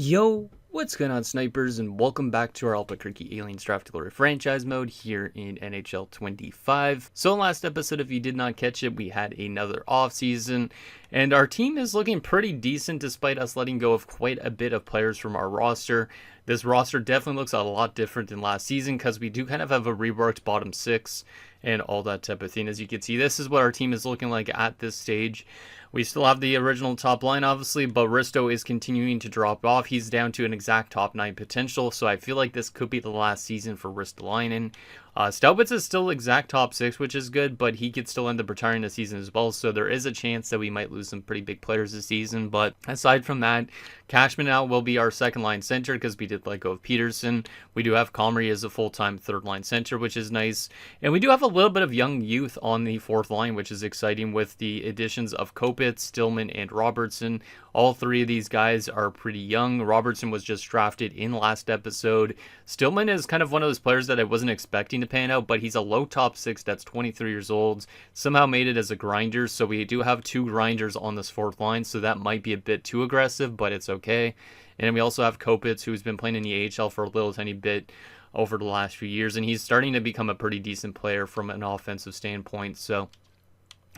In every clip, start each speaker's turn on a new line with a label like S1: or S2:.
S1: Yo, what's going on, snipers, and welcome back to our Albuquerque Aliens Draft Glory franchise mode here in NHL 25. So last episode, if you did not catch it, we had another offseason, and our team is looking pretty decent despite us letting go of quite a bit of players from our roster. This roster definitely looks a lot different than last season because we do kind of have a reworked bottom six and all that type of thing. As you can see, this is what our team is looking like at this stage. We still have the original top line, obviously, but Risto is continuing to drop off. He's down to an exact top 9 potential, so I feel like this could be the last season for Ristolainen. Staubitz is still exact top 6, which is good, but he could still end up retiring this season as well, so there is a chance that we might lose some pretty big players this season. But aside from that, Cashman now will be our second-line center because we did let go of Peterson. We do have Comrie as a full-time third-line center, which is nice. And we do have a little bit of young youth on the fourth line, which is exciting with the additions of Kopitz, Stillman, and Robertson. All three of these guys are pretty young. Robertson was just drafted in last episode. Stillman is kind of one of those players that I wasn't expecting to pan out, but he's a low top 6 that's 23 years old. Somehow made it as a grinder, so we do have 2 grinders on this fourth line, so that might be a bit too aggressive, but it's okay. And we also have Kopitz, who's been playing in the AHL for a little tiny bit over the last few years, and he's starting to become a pretty decent player from an offensive standpoint, so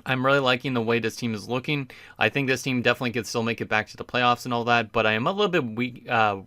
S1: I'm really liking the way this team is looking. I think this team definitely could still make it back to the playoffs and all that, but I am a little bit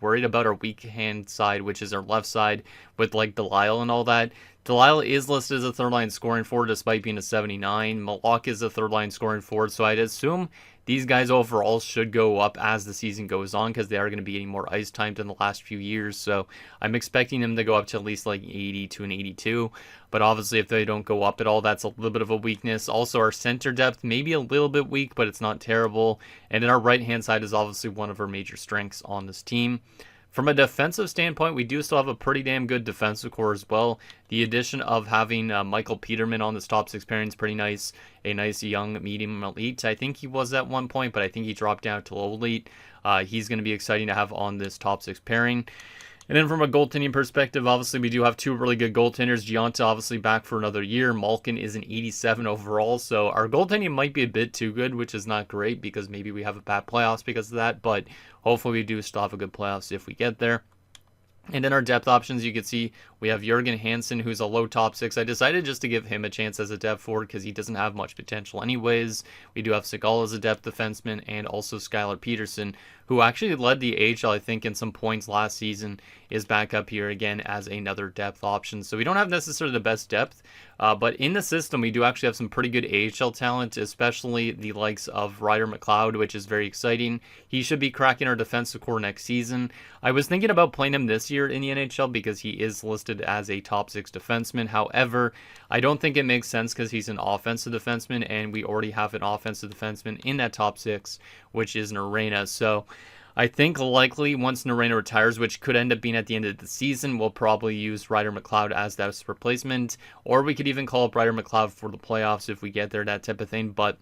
S1: worried about our weak hand side, which is our left side with like Delisle and all that. Delisle is listed as a third line scoring forward despite being a 79. Malak is a third line scoring forward, so I'd assume these guys overall should go up as the season goes on because they are going to be getting more ice time than the last few years. So I'm expecting them to go up to at least like 80 to an 82. But obviously if they don't go up at all, that's a little bit of a weakness. Also our center depth may be a little bit weak, but it's not terrible. And then our right hand side is obviously one of our major strengths on this team. From a defensive standpoint, we do still have a pretty damn good defensive core as well. The addition of having Michael Peterman on this top 6 pairing is pretty nice. A nice young medium elite. I think he was at one point, but I think he dropped down to low elite. He's going to be exciting to have on this top 6 pairing. And then from a goaltending perspective, obviously we do have 2 really good goaltenders. Gianta obviously back for another year. Malkin is an 87 overall. So our goaltending might be a bit too good, which is not great because maybe we have a bad playoffs because of that. But hopefully we do still have a good playoffs if we get there. And in our depth options, you can see we have Jurgen Hansen, who's a low top 6. I decided just to give him a chance as a depth forward because he doesn't have much potential anyways. We do have Segal as a depth defenseman and also Skylar Peterson, who actually led the AHL, I think, in some points last season, is back up here again as another depth option. So we don't have necessarily the best depth, but in the system, we do actually have some pretty good AHL talent, especially the likes of Ryder McLeod, which is very exciting. He should be cracking our defensive core next season. I was thinking about playing him this year in the NHL because he is listed as a top 6 defenseman. However, I don't think it makes sense because he's an offensive defenseman, and we already have an offensive defenseman in that top 6, which is Narena. So I think likely once Narena retires, which could end up being at the end of the season, we'll probably use Ryder McLeod as that replacement, or we could even call up Ryder McLeod for the playoffs if we get there, that type of thing. But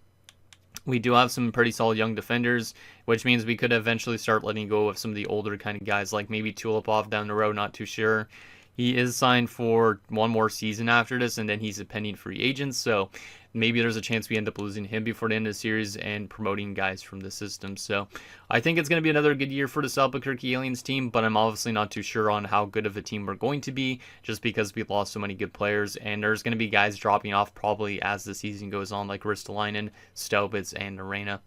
S1: we do have some pretty solid young defenders, which means we could eventually start letting go of some of the older kind of guys, like maybe Tulipov down the road, not too sure. He is signed for one more season after this, and then he's a pending free agent, so maybe there's a chance we end up losing him before the end of the series and promoting guys from the system. So I think it's going to be another good year for the Albuquerque Aliens team, but I'm obviously not too sure on how good of a team we're going to be just because we've lost so many good players, and there's going to be guys dropping off probably as the season goes on, like Ristolainen, Staubitz, and Arena.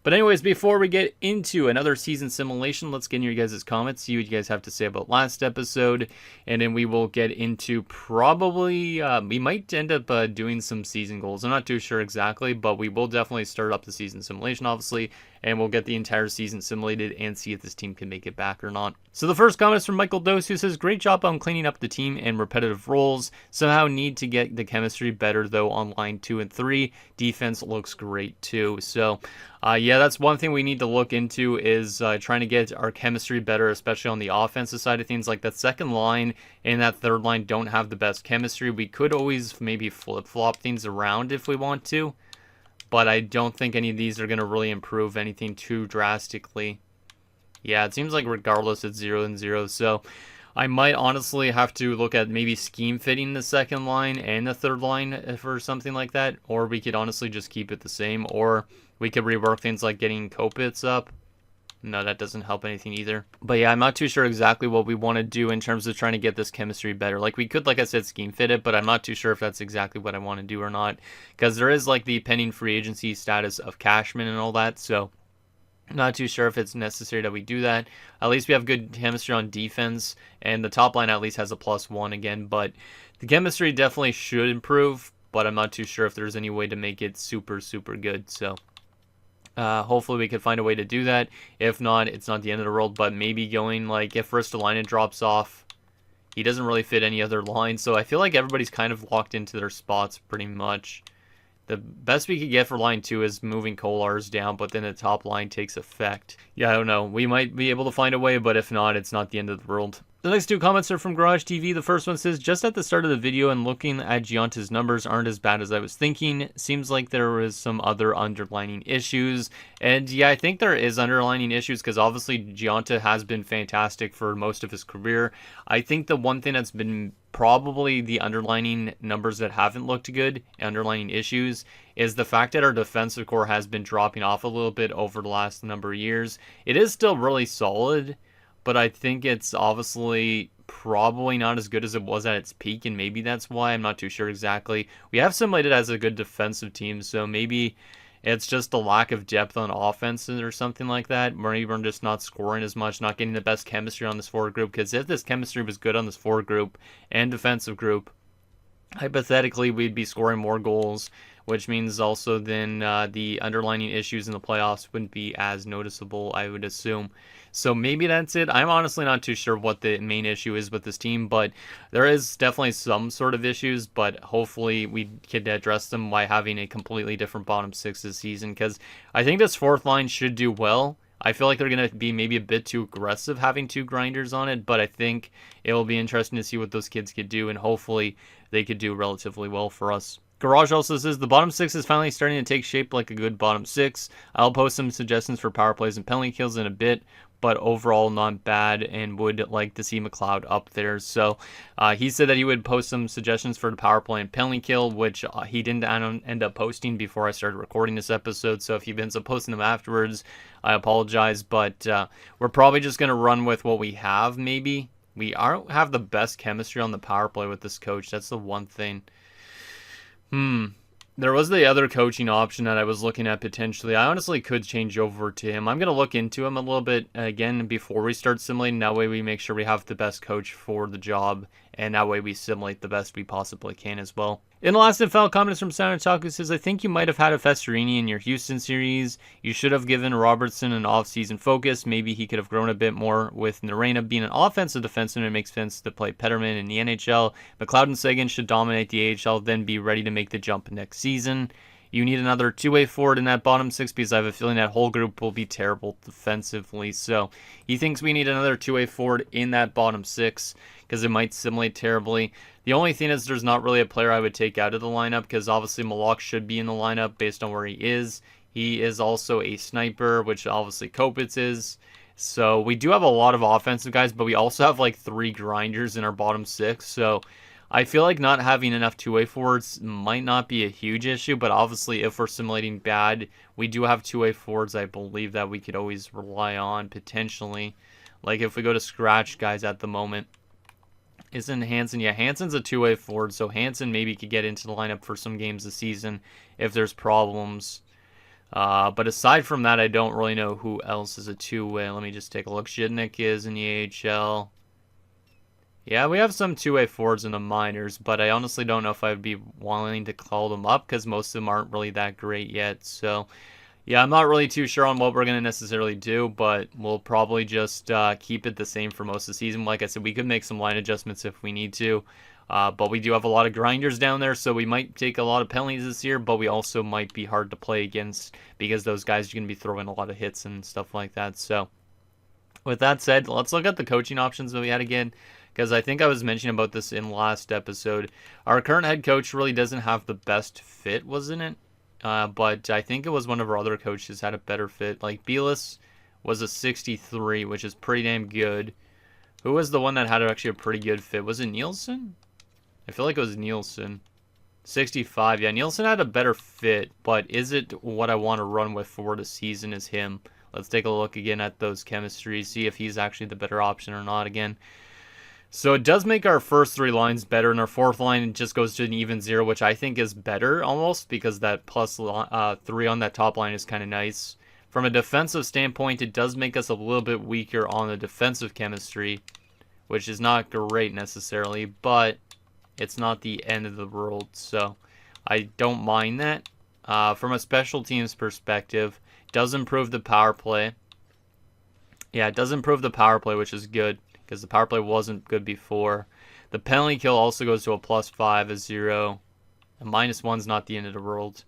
S1: But anyways, before we get into another season simulation, let's get in your guys' comments, see what you guys have to say about last episode, and then we will get into probably, we might end up doing some season goals. I'm not too sure exactly, but we will definitely start up the season simulation, obviously, and we'll get the entire season simulated and see if this team can make it back or not. So the first comment is from Michael Dose, who says, great job on cleaning up the team and repetitive roles. Somehow need to get the chemistry better, though, on line 2 and 3. Defense looks great, too. So, yeah, that's one thing we need to look into is trying to get our chemistry better, especially on the offensive side of things. Like that second line and that third line don't have the best chemistry. We could always maybe flip-flop things around if we want to, but I don't think any of these are going to really improve anything too drastically. Yeah, it seems like regardless it's 0-0, so I might honestly have to look at maybe scheme fitting the second line and the third line for something like that, or we could honestly just keep it the same, or we could rework things like getting Kopitz up. no, that doesn't help anything either. But yeah, I'm not too sure exactly what we want to do in terms of trying to get this chemistry better. Like, we could, like I said, scheme fit it, but I'm not too sure if that's exactly what I want to do or not. Because there is, like, the pending free agency status of Cashman and all that, so I'm not too sure if it's necessary that we do that. At least we have good chemistry on defense, and the top line at least has a +1 again, but the chemistry definitely should improve, but I'm not too sure if there's any way to make it super, super good, so hopefully we could find a way to do that. If not, it's not the end of the world, but maybe going, like, if Ristolainen drops off, he doesn't really fit any other line, so I feel like everybody's kind of locked into their spots pretty much. The best we could get for line 2 is moving Kolar's down, but then the top line takes effect. Yeah, I don't know. We might be able to find a way, but if not, it's not the end of the world. The next 2 comments are from Garage TV. The first one says, just at the start of the video and looking at Gionta's numbers aren't as bad as I was thinking. Seems like there was some other underlining issues. And yeah, I think there is underlining issues because obviously Gionta has been fantastic for most of his career. I think the one thing that's been probably the underlining numbers that haven't looked good, underlining issues, is the fact that our defensive core has been dropping off a little bit over the last number of years. It is still really solid, but I think it's obviously probably not as good as it was at its peak, and maybe that's why. I'm not too sure exactly. We have simulated as a good defensive team, so maybe it's just a lack of depth on offense or something like that. Maybe we're just not scoring as much, not getting the best chemistry on this forward group, because if this chemistry was good on this forward group and defensive group, hypothetically we'd be scoring more goals, which means also then the underlining issues in the playoffs wouldn't be as noticeable, I would assume. So maybe that's it. I'm honestly not too sure what the main issue is with this team, but there is definitely some sort of issues, but hopefully we can address them by having a completely different bottom 6 this season, because I think this fourth line should do well. I feel like they're going to be maybe a bit too aggressive having 2 grinders on it, but I think it will be interesting to see what those kids could do, and hopefully they could do relatively well for us. Garage also says, the bottom 6 is finally starting to take shape like a good bottom 6. I'll post some suggestions for power plays and penalty kills in a bit, but overall not bad, and would like to see McLeod up there. So he said that he would post some suggestions for the power play and penalty kill, which he didn't end up posting before I started recording this episode. So if he ends up posting them afterwards, I apologize, but we're probably just going to run with what we have. Maybe we don't have the best chemistry on the power play with this coach. That's the one thing. There was the other coaching option that I was looking at potentially. I honestly could change over to him. I'm going to look into him a little bit again before we start simulating. That way we make sure we have the best coach for the job, and that way we simulate the best we possibly can as well. In the last and final comments from Sound Otaku says, I think you might have had a Festerini in your Houston series. You should have given Robertson an off-season focus. Maybe he could have grown a bit more. With Narena being an offensive defenseman, it makes sense to play Petterman in the NHL. McLeod and Seguin should dominate the AHL, then be ready to make the jump next season. You need another two-way forward in that bottom 6 because I have a feeling that whole group will be terrible defensively. So he thinks we need another two-way forward in that bottom 6 because it might simulate terribly. The only thing is there's not really a player I would take out of the lineup because obviously Malak should be in the lineup based on where he is. He is also a sniper, which obviously Kopitz is. So we do have a lot of offensive guys, but we also have like 3 grinders in our bottom 6. So I feel like not having enough two-way forwards might not be a huge issue, but obviously if we're simulating bad, we do have two-way forwards I believe that we could always rely on potentially. Like if we go to scratch guys at the moment. Isn't Hansen? Yeah, Hansen's a two-way forward, so Hansen maybe could get into the lineup for some games this season if there's problems. But aside from that, I don't really know who else is a two-way. Let me just take a look. Zhidnik is in the AHL. Yeah, we have some two-way forwards in the minors, but I honestly don't know if I'd be willing to call them up because most of them aren't really that great yet. So, yeah, I'm not really too sure on what we're going to necessarily do, but we'll probably just keep it the same for most of the season. Like I said, we could make some line adjustments if we need to, but we do have a lot of grinders down there, so we might take a lot of penalties this year, but we also might be hard to play against because those guys are going to be throwing a lot of hits and stuff like that. So, with that said, let's look at the coaching options that we had again. Because I think I was mentioning about this in last episode. Our current head coach really doesn't have the best fit, wasn't it? But I think it was one of our other coaches had a better fit. Like Bielis was a 63, which is pretty damn good. Who was the one that had actually a pretty good fit? Was it Nielsen? I feel like it was Nielsen. 65. Yeah, Nielsen had a better fit, but is it what I want to run with for the season is him? Let's take a look again at those chemistries, see if he's actually the better option or not again. So it does make our first 3 lines better, and our 4th line just goes to an even 0, which I think is better almost, because that plus 3 on that top line is kind of nice. From a defensive standpoint, it does make us a little bit weaker on the defensive chemistry, which is not great necessarily, but it's not the end of the world, so I don't mind that. From a special teams perspective, it does improve the power play. Yeah, it does improve the power play, which is good, because the power play wasn't good before. The penalty kill also goes to a +5, a 0. A -1's not the end of the world.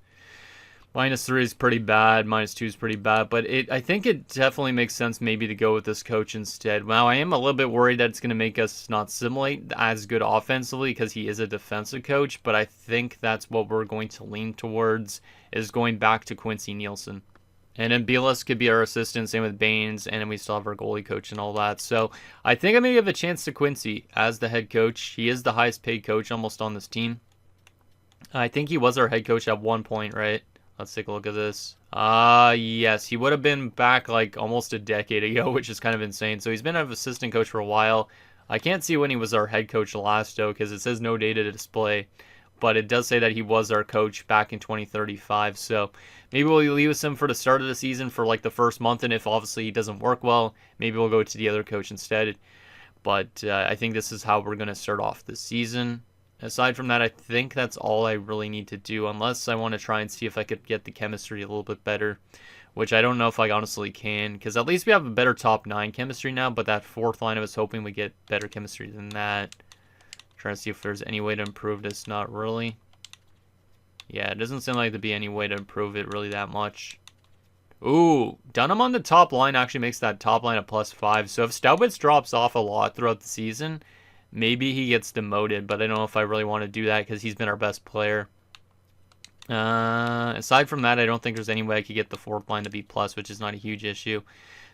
S1: -3 is pretty bad, -2 is pretty bad, but I think it definitely makes sense maybe to go with this coach instead. Now, I am a little bit worried that it's going to make us not simulate as good offensively because he is a defensive coach, but I think that's what we're going to lean towards, is going back to Quincy Nielsen. And then Bielis could be our assistant, same with Baines, and then we still have our goalie coach and all that. So I think I'm going to give a chance to Quincy as the head coach. He is the highest paid coach almost on this team. I think he was our head coach at one point, right? Let's take a look at this. Yes, he would have been back like almost a decade ago, which is kind of insane. So he's been an assistant coach for a while. I can't see when he was our head coach last, though, because it says no data to display. But it does say that he was our coach back in 2035. So maybe we'll use him for the start of the season for like the first month. And if obviously he doesn't work well, maybe we'll go to the other coach instead. But I think this is how we're going to start off the season. Aside from that, I think that's all I really need to do, unless I want to try and see if I could get the chemistry a little bit better, which I don't know if I honestly can, because at least we have a better top 9 chemistry now, but that 4th line I was hoping we get better chemistry than that. Trying to see if there's any way to improve this. Not really. Yeah, it doesn't seem like there'd be any way to improve it really that much. Ooh, Dunham on the top line actually makes that top line a +5, so if Staubitz drops off a lot throughout the season, maybe he gets demoted, but I don't know if I really want to do that because he's been our best player. Aside from that, I don't think there's any way I could get the 4th line to be plus, which is not a huge issue.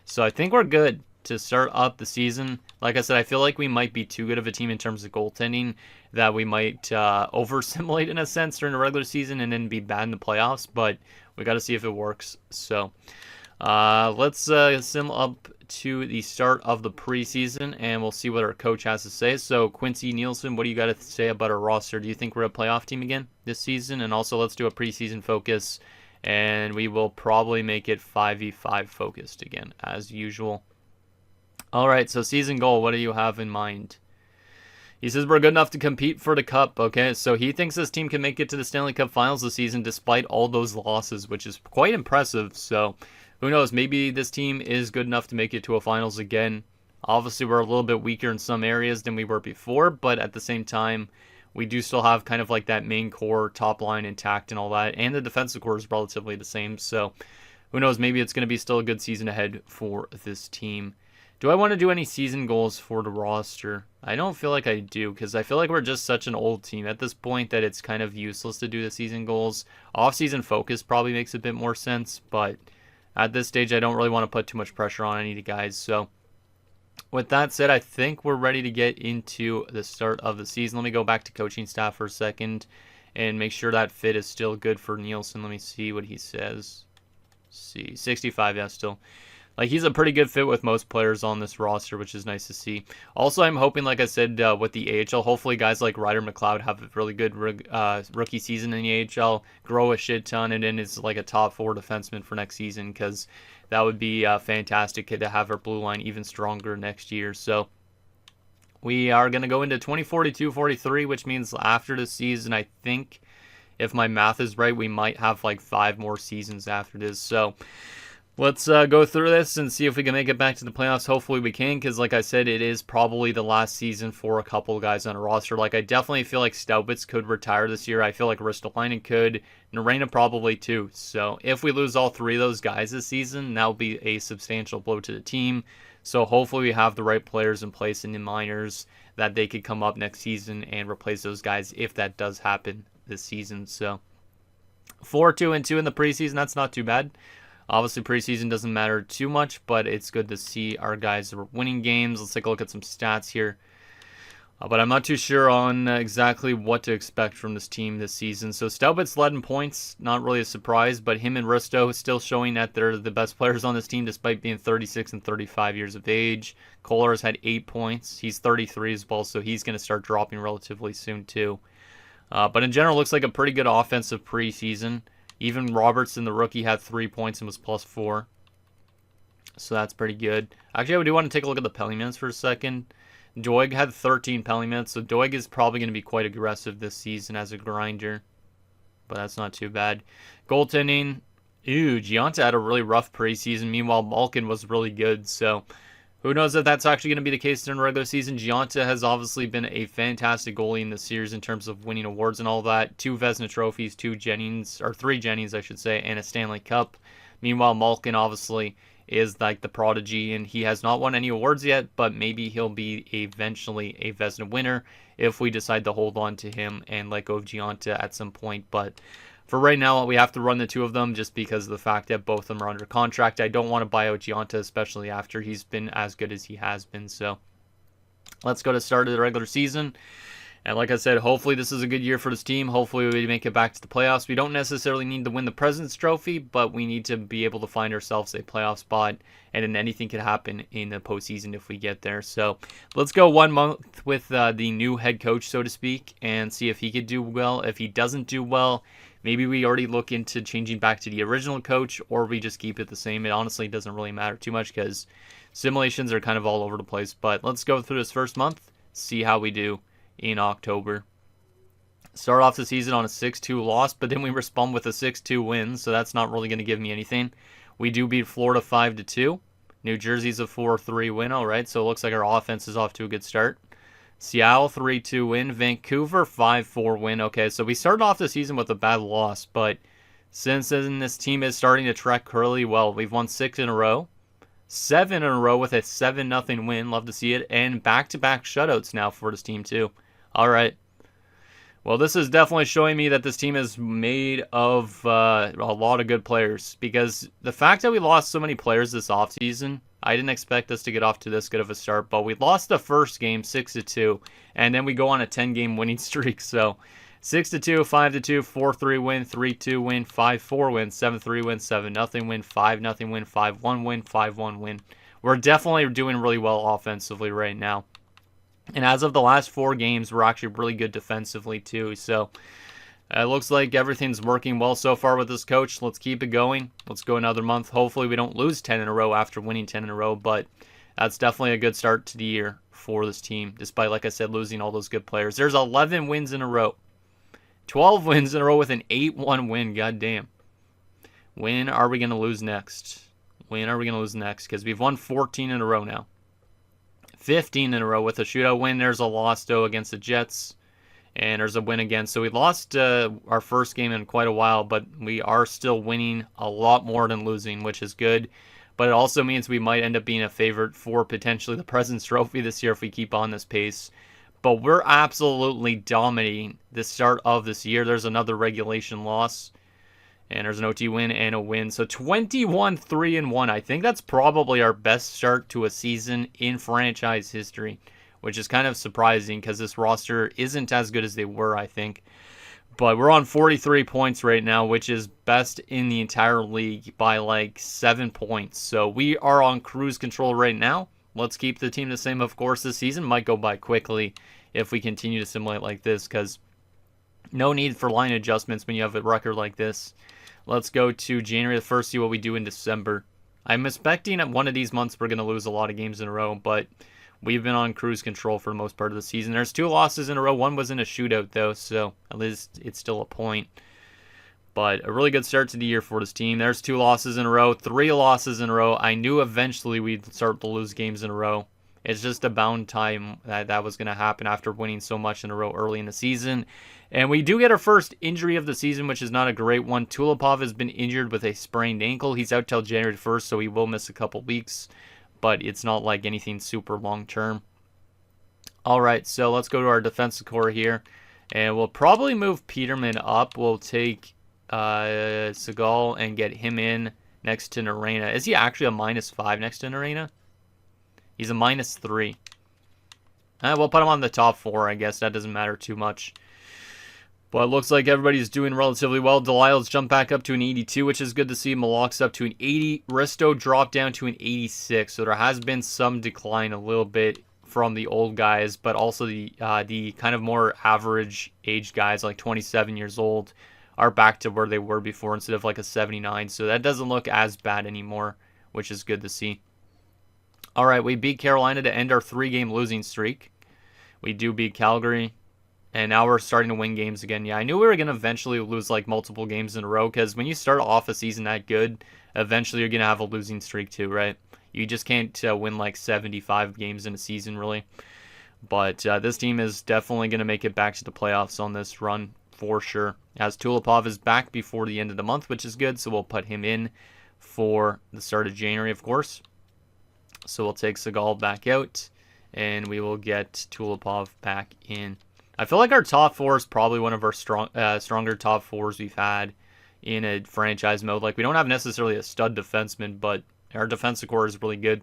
S1: So I think we're good to start up the season. Like I said, I feel like we might be too good of a team in terms of goaltending, that we might over-simulate in a sense during the regular season and then be bad in the playoffs, but we got to see if it works. So let's sim up to the start of the preseason, and we'll see what our coach has to say. So, Quincy Nielsen, what do you got to say about our roster? Do you think we're a playoff team again this season? And also, let's do a preseason focus, and we will probably make it 5v5 focused again, as usual. All right, so season goal, what do you have in mind? He says we're good enough to compete for the cup. Okay, so he thinks this team can make it to the Stanley Cup Finals this season despite all those losses, which is quite impressive. So who knows? Maybe this team is good enough to make it to a finals again. Obviously, we're a little bit weaker in some areas than we were before, but at the same time, we do still have kind of like that main core top line intact and all that, and the defensive core is relatively the same. So who knows? Maybe it's going to be still a good season ahead for this team. Do I want to do any season goals for the roster? I don't feel like I do, because I feel like we're just such an old team at this point that it's kind of useless to do the season goals. Off-season focus probably makes a bit more sense, but at this stage, I don't really want to put too much pressure on any of the guys. So with that said, I think we're ready to get into the start of the season. Let me go back to coaching staff for a second and make sure that fit is still good for Nielsen. Let me see what he says. Let's see, 65, yeah, still. Like, he's a pretty good fit with most players on this roster, which is nice to see. Also, I'm hoping, like I said, with the AHL, hopefully guys like Ryder McLeod have a really good rookie season in the AHL, grow a shit ton, and then is like a top 4 defenseman for next season, because that would be fantastic to have our blue line even stronger next year. So we are going to go into 2042-43, which means after the season, I think, if my math is right, we might have like 5 more seasons after this. So let's go through this and see if we can make it back to the playoffs. Hopefully we can, because like I said, it is probably the last season for a couple of guys on a roster. Like, I definitely feel like Staubitz could retire this year. I feel like Ristolainen could. Narena probably too. So if we lose all 3 of those guys this season, that will be a substantial blow to the team. So hopefully we have the right players in place in the minors that they could come up next season and replace those guys if that does happen this season. So 4-2-2 in the preseason, that's not too bad. Obviously, preseason doesn't matter too much, but it's good to see our guys are winning games. Let's take a look at some stats here. But I'm not too sure on exactly what to expect from this team this season. So Staubitz led in points, not really a surprise, but him and Risto still showing that they're the best players on this team despite being 36 and 35 years of age. Kolar's had 8 points. He's 33 as well, so he's going to start dropping relatively soon too. But in general, looks like a pretty good offensive preseason. Even Robertson, the rookie, had 3 points and was +4. So that's pretty good. Actually, I do want to take a look at the penalty minutes for a second. Doig had 13 penalty minutes, so Doig is probably going to be quite aggressive this season as a grinder. But that's not too bad. Goaltending, Gionta had a really rough preseason. Meanwhile, Malkin was really good, so who knows if that's actually going to be the case during the regular season. Gionta has obviously been a fantastic goalie in the series in terms of winning awards and all that. 2 Vezina trophies, 3 Jennings, I should say, and a Stanley Cup. Meanwhile, Malkin obviously is like the prodigy, and he has not won any awards yet, but maybe he'll be eventually a Vezina winner if we decide to hold on to him and let go of Gionta at some point. But for right now, we have to run the 2 of them just because of the fact that both of them are under contract. I don't want to buy out Gionta, especially after he's been as good as he has been. So let's go to start of the regular season. And like I said, hopefully this is a good year for this team. Hopefully we make it back to the playoffs. We don't necessarily need to win the President's Trophy, but we need to be able to find ourselves a playoff spot. And then anything could happen in the postseason if we get there. So let's go 1 month with the new head coach, so to speak, and see if he could do well. If he doesn't do well, maybe we already look into changing back to the original coach, or we just keep it the same. It honestly doesn't really matter too much because simulations are kind of all over the place. But let's go through this first month, see how we do in October. Start off the season on a 6-2 loss, but then we respond with a 6-2 win, so that's not really going to give me anything. We do beat Florida 5-2. New Jersey's a 4-3 win, alright, so it looks like our offense is off to a good start. Seattle 3-2 win. Vancouver 5-4 win. Okay, so we started off the season with a bad loss, but since then this team is starting to track really well. We've won 6 in a row. 7 in a row with a 7-0 win. Love to see it. And back-to-back shutouts now for this team too. All right. Well, this is definitely showing me that this team is made of a lot of good players. Because the fact that we lost so many players this offseason, I didn't expect us to get off to this good of a start. But we lost the first game 6-2. And then we go on a 10-game winning streak. So 6-2, 5-2, 4-3 win, 3-2 win, 5-4 win, 7-3 win, 7-0 win, 5-0 win, 5-1 win, 5-1 win. We're definitely doing really well offensively right now. And as of the last 4 games, we're actually really good defensively too. So it looks like everything's working well so far with this coach. Let's keep it going. Let's go another month. Hopefully we don't lose 10 in a row after winning 10 in a row. But that's definitely a good start to the year for this team, despite, like I said, losing all those good players. There's 11 wins in a row. 12 wins in a row with an 8-1 win. Goddamn. When are we going to lose next? When are we going to lose next? Because we've won 14 in a row now. 15 in a row with a shootout win. There's a loss, though, against the Jets. And there's a win again. So we lost our first game in quite a while, but we are still winning a lot more than losing, which is good. But it also means we might end up being a favorite for potentially the President's Trophy this year if we keep on this pace. But we're absolutely dominating the start of this year. There's another regulation loss. And there's an OT win and a win. So 21-3-1. I think that's probably our best start to a season in franchise history, which is kind of surprising because this roster isn't as good as they were, I think. But we're on 43 points right now, which is best in the entire league by like 7 points. So we are on cruise control right now. Let's keep the team the same, of course. This season might go by quickly if we continue to simulate like this because no need for line adjustments when you have a record like this. Let's go to January the 1st, see what we do in December. I'm expecting at one of these months we're going to lose a lot of games in a row, but we've been on cruise control for the most part of the season. There's 2 losses in a row. One was in a shootout, though, so at least it's still a point. But a really good start to the year for this team. There's 2 losses in a row, 3 losses in a row. I knew eventually we'd start to lose games in a row. It's just about time that was going to happen after winning so much in a row early in the season. And we do get our first injury of the season, which is not a great one. Tulipov has been injured with a sprained ankle. He's out till January 1st, so he will miss a couple weeks. But it's not like anything super long-term. All right, so let's go to our defensive core here. And we'll probably move Peterman up. We'll take Segal and get him in next to Narena. Is he actually a -5 next to Narena? He's a -3. We'll put him on the top 4, I guess. That doesn't matter too much. But it looks like everybody's doing relatively well. Delisle's jumped back up to an 82, which is good to see. Malak's up to an 80. Risto dropped down to an 86. So there has been some decline a little bit from the old guys, but also the kind of more average age guys, like 27 years old, are back to where they were before instead of like a 79. So that doesn't look as bad anymore, which is good to see. All right, we beat Carolina to end our 3-game losing streak. We do beat Calgary. And now we're starting to win games again. Yeah, I knew we were going to eventually lose like multiple games in a row because when you start off a season that good, eventually you're going to have a losing streak too, right? You just can't win like 75 games in a season, really. But this team is definitely going to make it back to the playoffs on this run for sure. As Tulipov is back before the end of the month, which is good. So we'll put him in for the start of January, of course. So we'll take Segal back out and we will get Tulipov back in. I feel like our top 4 is probably one of our stronger top 4s we've had in a franchise mode. Like, we don't have necessarily a stud defenseman, but our defensive core is really good.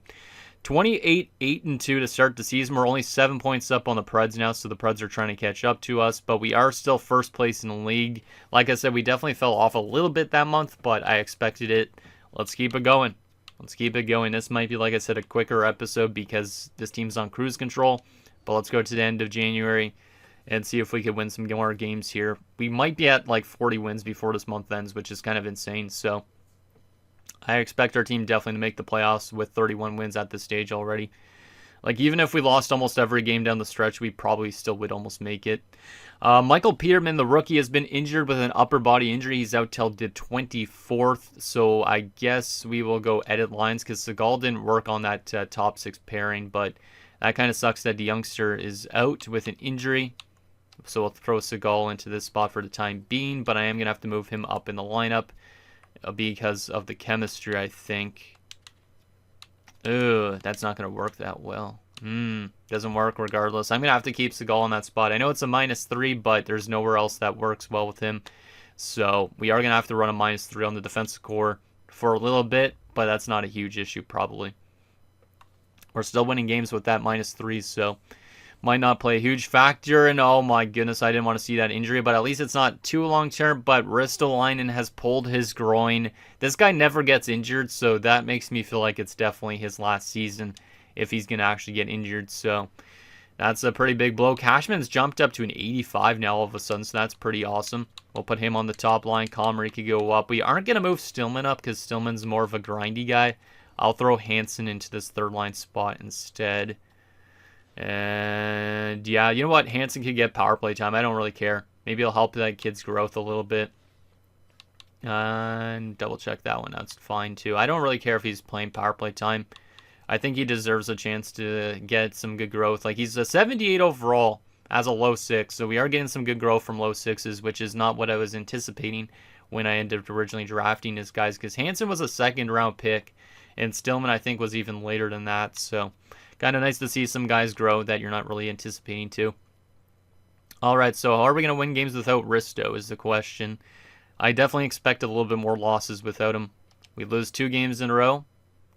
S1: 28-8-2 to start the season. We're only 7 points up on the Preds now, so the Preds are trying to catch up to us, but we are still first place in the league. Like I said, we definitely fell off a little bit that month, but I expected it. Let's keep it going. Let's keep it going. This might be, like I said, a quicker episode because this team's on cruise control, but let's go to the end of January and see if we could win some more games here. We might be at like 40 wins before this month ends, which is kind of insane. So I expect our team definitely to make the playoffs with 31 wins at this stage already. Like, even if we lost almost every game down the stretch, we probably still would almost make it. Michael Peterman, the rookie, has been injured with an upper body injury. He's out till the 24th. So I guess we will go edit lines because Segal didn't work on that top 6 pairing. But that kind of sucks that the youngster is out with an injury. So we'll throw Segal into this spot for the time being, but I am going to have to move him up in the lineup because of the chemistry, I think. Ugh, that's not going to work that well. Doesn't work regardless. I'm going to have to keep Segal in that spot. I know it's a -3, but there's nowhere else that works well with him. So we are going to have to run a -3 on the defensive core for a little bit, but that's not a huge issue probably. We're still winning games with that -3, so might not play a huge factor. And oh my goodness, I didn't want to see that injury, but at least it's not too long term. But Ristolainen has pulled his groin. This guy never gets injured, so that makes me feel like it's definitely his last season if he's going to actually get injured. So that's a pretty big blow. Cashman's jumped up to an 85 now all of a sudden, so that's pretty awesome. We'll put him on the top line. Comrie could go up. We aren't going to move Stillman up because Stillman's more of a grindy guy. I'll throw Hansen into this third line spot instead. And yeah, you know what? Hansen could get power play time. I don't really care. Maybe it'll help that kid's growth a little bit. And double check that one. That's fine too. I don't really care if he's playing power play time. I think he deserves a chance to get some good growth. Like, he's a 78 overall as a low 6. So we are getting some good growth from low 6s, which is not what I was anticipating when I ended up originally drafting this guys. Because Hansen was a 2nd round pick. And Stillman, I think, was even later than that. So kind of nice to see some guys grow that you're not really anticipating to. All right, so how are we going to win games without Risto is the question. I definitely expected a little bit more losses without him. We lose 2 games in a row.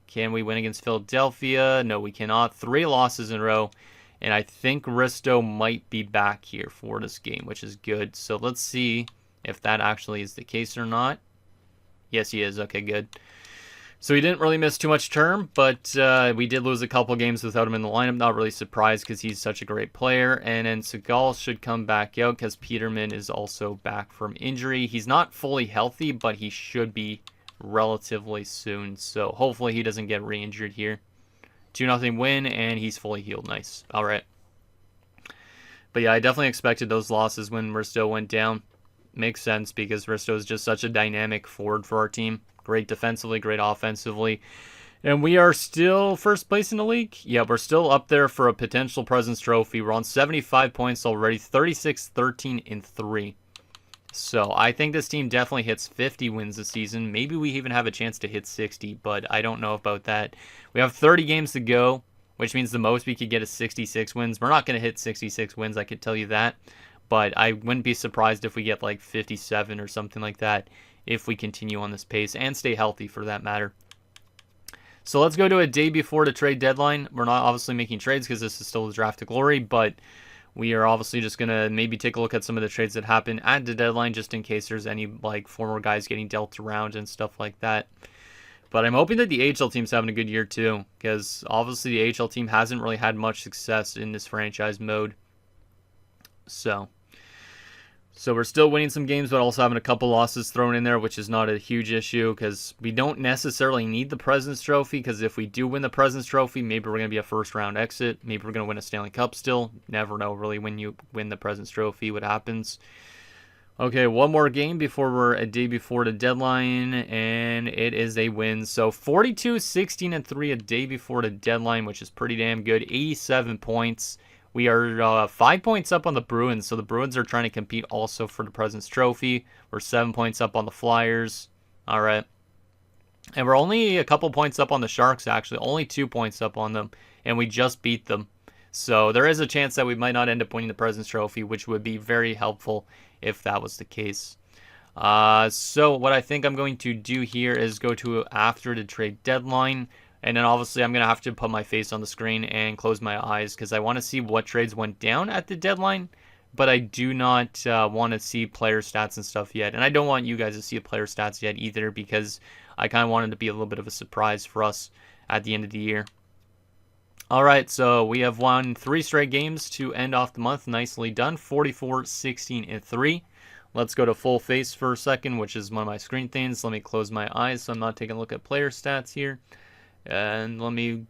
S1: Can we win against Philadelphia? No, we cannot. 3 losses in a row. And I think Risto might be back here for this game, which is good. So let's see if that actually is the case or not. Yes, he is. Okay, good. So he didn't really miss too much term, but we did lose a couple games without him in the lineup. Not really surprised because he's such a great player. And then Segal should come back out because Peterman is also back from injury. He's not fully healthy, but he should be relatively soon. So hopefully he doesn't get re-injured here. 2-0 win, and he's fully healed. Nice. All right. But yeah, I definitely expected those losses when Risto went down. Makes sense because Risto is just such a dynamic forward for our team. Great defensively, great offensively. And we are still first place in the league. Yeah, we're still up there for a potential President's Trophy. We're on 75 points already, 36, 13, and 3. So I think this team definitely hits 50 wins this season. Maybe we even have a chance to hit 60, but I don't know about that. We have 30 games to go, which means the most we could get is 66 wins. We're not going to hit 66 wins, I could tell you that. But I wouldn't be surprised if we get like 57 or something like that if we continue on this pace and stay healthy for that matter. So let's go to a day before the trade deadline. We're not obviously making trades because this is still the draft to glory, but we are obviously just going to maybe take a look at some of the trades that happen at the deadline just in case there's any like former guys getting dealt around and stuff like that. But I'm hoping that the AHL team's having a good year too, because obviously the AHL team hasn't really had much success in this franchise mode. So we're still winning some games, but also having a couple losses thrown in there, which is not a huge issue because we don't necessarily need the President's Trophy, because if we do win the President's Trophy, maybe we're going to be a first-round exit. Maybe we're going to win a Stanley Cup still. Never know, really, when you win the President's Trophy, what happens. Okay, one more game before we're a day before the deadline, and it is a win. So 42-16-3 a day before the deadline, which is pretty damn good. 87 points. We are 5 points up on the Bruins, so the Bruins are trying to compete also for the President's Trophy. We're 7 points up on the Flyers. All right. And we're only a couple points up on the Sharks, actually. Only 2 points up on them, and we just beat them. So there is a chance that we might not end up winning the President's Trophy, which would be very helpful if that was the case. So what I think I'm going to do here is go to after the trade deadline. And then obviously I'm going to have to put my face on the screen and close my eyes because I want to see what trades went down at the deadline. But I do not want to see player stats and stuff yet. And I don't want you guys to see player stats yet either because I kind of wanted to be a little bit of a surprise for us at the end of the year. All right, so we have won 3 straight games to end off the month. Nicely done. 44-16-3. Let's go to full face for a second, which is one of my screen things. Let me close my eyes so I'm not taking a look at player stats here. And let me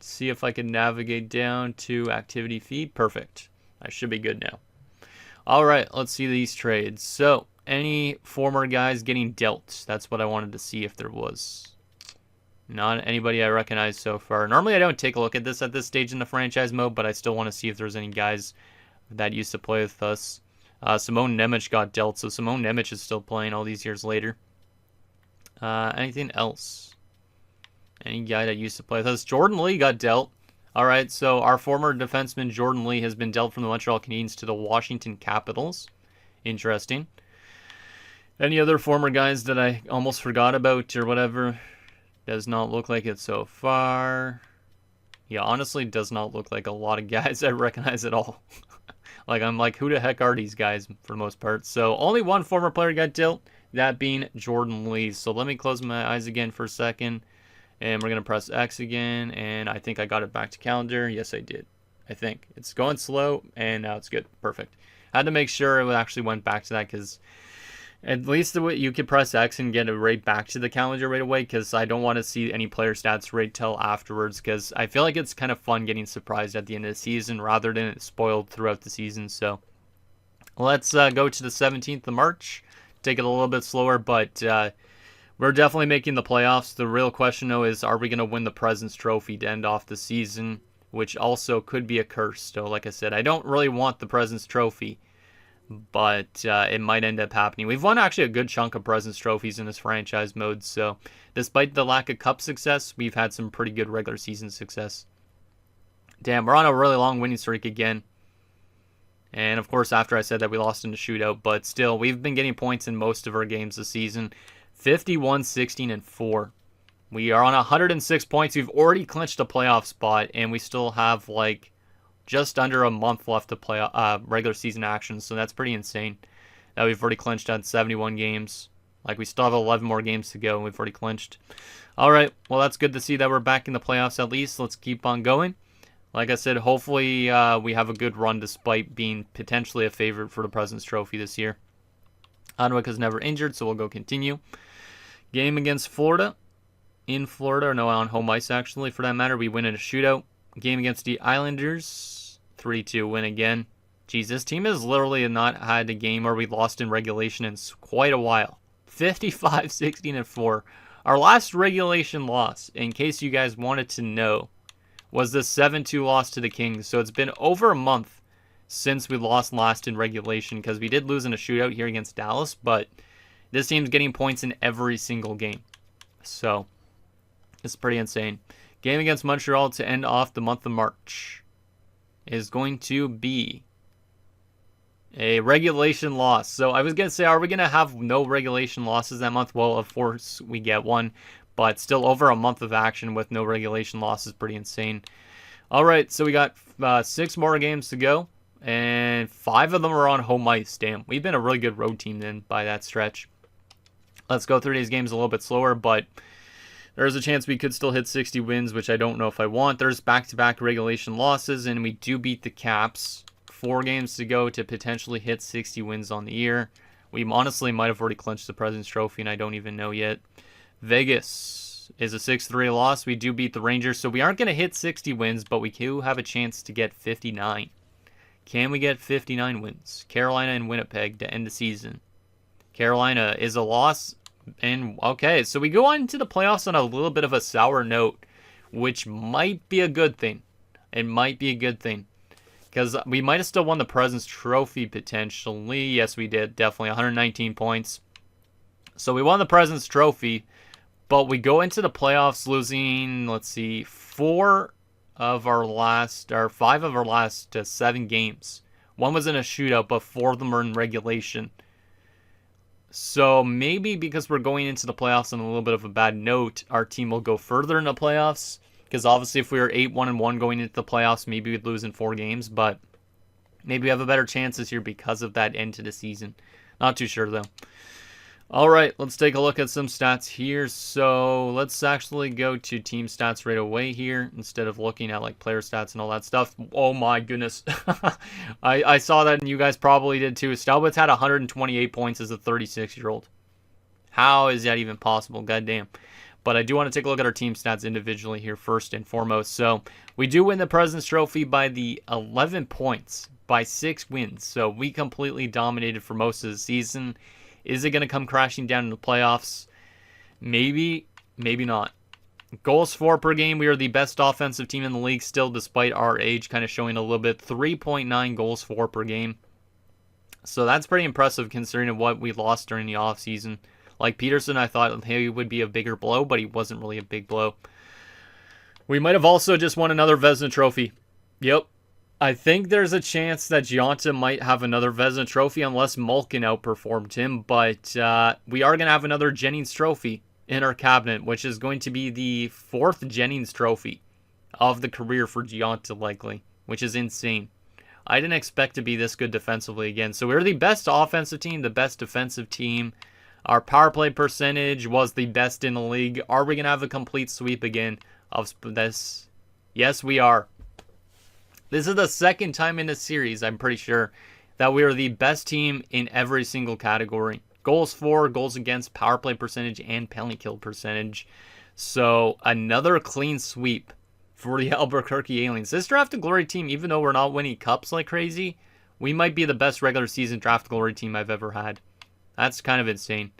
S1: see if I can navigate down to activity feed. Perfect. I should be good now. All right, let's see these trades. So, any former guys getting dealt? That's what I wanted to see if there was. Not anybody I recognize so far. Normally, I don't take a look at this stage in the franchise mode, but I still want to see if there's any guys that used to play with us. Simone Nemec got dealt, so Simone Nemec is still playing all these years later. Anything else? Any guy that used to play with us. Jordan Lee got dealt. All right, so our former defenseman Jordan Lee has been dealt from the Montreal Canadiens to the Washington Capitals. Interesting. Any other former guys that I almost forgot about or whatever? Does not look like it so far. Yeah, honestly, does not look like a lot of guys I recognize at all. Like, I'm like, who the heck are these guys for the most part? So, only one former player got dealt, that being Jordan Lee. So, let me close my eyes again for a second. And we're going to press X again, and I think I got it back to calendar. Yes, I did. I think. It's going slow, and now it's good. Perfect. I had to make sure it actually went back to that, because at least the way you could press X and get it right back to the calendar right away, because I don't want to see any player stats right till afterwards, because I feel like it's kind of fun getting surprised at the end of the season, rather than it spoiled throughout the season. So let's go to the 17th of March. Take it a little bit slower, but we're definitely making the playoffs. The real question, though, is are we going to win the President's Trophy to end off the season, which also could be a curse. So, like I said, I don't really want the President's Trophy, but it might end up happening. We've won actually a good chunk of President's Trophies in this franchise mode, so despite the lack of cup success, we've had some pretty good regular season success. Damn, we're on a really long winning streak again. And, of course, after I said that, we lost in the shootout, but still, we've been getting points in most of our games this season. 51-16-4. We are on 106 points. We've already clinched a playoff spot, and we still have like just under a month left to play regular season action. So that's pretty insane that we've already clinched on 71 games. Like, we still have 11 more games to go, and we've already clinched. All right, well, that's good to see that we're back in the playoffs at least. Let's keep on going. Like I said, hopefully we have a good run despite being potentially a favorite for the President's Trophy this year. Onwek is never injured, so we'll go continue. Game against Florida. In Florida, or no, on home ice actually, for that matter. We win in a shootout. Game against the Islanders. 3-2 win again. Geez, this team has literally not had a game where we lost in regulation in quite a while. 55-16-4. Our last regulation loss, in case you guys wanted to know, was the 7-2 loss to the Kings. So it's been over a month since we lost last in regulation, because we did lose in a shootout here against Dallas, but this team's getting points in every single game. So it's pretty insane. Game against Montreal to end off the month of March is going to be a regulation loss. So I was going to say, are we going to have no regulation losses that month? Well, of course we get one. but still over a month of action with no regulation loss is pretty insane. All right, so we got 6 more games to go, and 5 of them are on home ice. Damn, we've been a really good road team then by that stretch. Let's go through these games a little bit slower, but there's a chance we could still hit 60 wins, which I don't know if I want. There's back-to-back regulation losses, and we do beat the Caps. 4 games to go to potentially hit 60 wins on the year. We honestly might have already clinched the President's Trophy, and I don't even know yet. Vegas is a 6-3 loss. We do beat the Rangers, so we aren't going to hit 60 wins, but we do have a chance to get 59. Can we get 59 wins? Carolina and Winnipeg to end the season. Carolina is a loss. And okay, so we go on to the playoffs on a little bit of a sour note, which might be a good thing. It might be a good thing. Because we might have still won the President's Trophy potentially. Yes, we did. Definitely 119 points. So we won the President's Trophy. But we go into the playoffs losing, let's see, 5 of our last 7 games. 1 was in a shootout, but 4 of them are in regulation. So maybe because we're going into the playoffs on a little bit of a bad note, our team will go further in the playoffs. Because obviously if we were 8-1-1 going into the playoffs, maybe we'd lose in 4 games. But maybe we have a better chance this year because of that end to the season. Not too sure though. All right, let's take a look at some stats here. So let's actually go to team stats right away here instead of looking at like player stats and all that stuff. Oh my goodness. I saw that and you guys probably did too. Stalwitz had 128 points as a 36-year-old. How is that even possible? Goddamn. But I do want to take a look at our team stats individually here first and foremost. So we do win the President's Trophy by the 11 points, by 6 wins. So we completely dominated for most of the season. Is it going to come crashing down in the playoffs? Maybe, maybe not. Goals for per game, we are the best offensive team in the league still, despite our age kind of showing a little bit. 3.9 goals for per game. So that's pretty impressive considering what we lost during the offseason. Like Peterson, I thought he would be a bigger blow, but he wasn't really a big blow. We might have also just won another Vezina Trophy. Yep. I think there's a chance that Gionta might have another Vezina Trophy unless Malkin outperformed him. But we are going to have another Jennings Trophy in our cabinet, which is going to be the 4th Jennings Trophy of the career for Gionta likely, which is insane. I didn't expect to be this good defensively again. So we're the best offensive team, the best defensive team. Our power play percentage was the best in the league. Are we going to have a complete sweep again of this? Yes, we are. This is the 2nd time in this series, I'm pretty sure, that we are the best team in every single category. Goals for, goals against, power play percentage, and penalty kill percentage. So another clean sweep for the Albuquerque Aliens. This Draft to Glory team, even though we're not winning cups like crazy, we might be the best regular season Draft to Glory team I've ever had. That's kind of insane.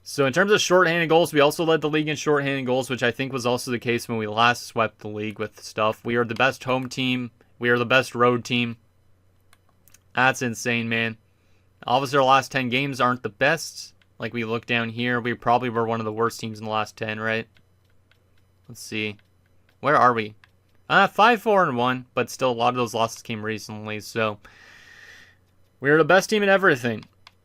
S1: So in terms of shorthanded goals, we also led the league in shorthanded goals, which I think was also the case when we last swept the league with stuff. We are the best home team. We are the best road team. That's insane, man. Obviously, our last 10 games aren't the best. Like we look down here, we probably were one of the worst teams in the last 10, right? Let's see. Where are we? 5-4-1, but still a lot of those losses came recently. So we're the best team in everything.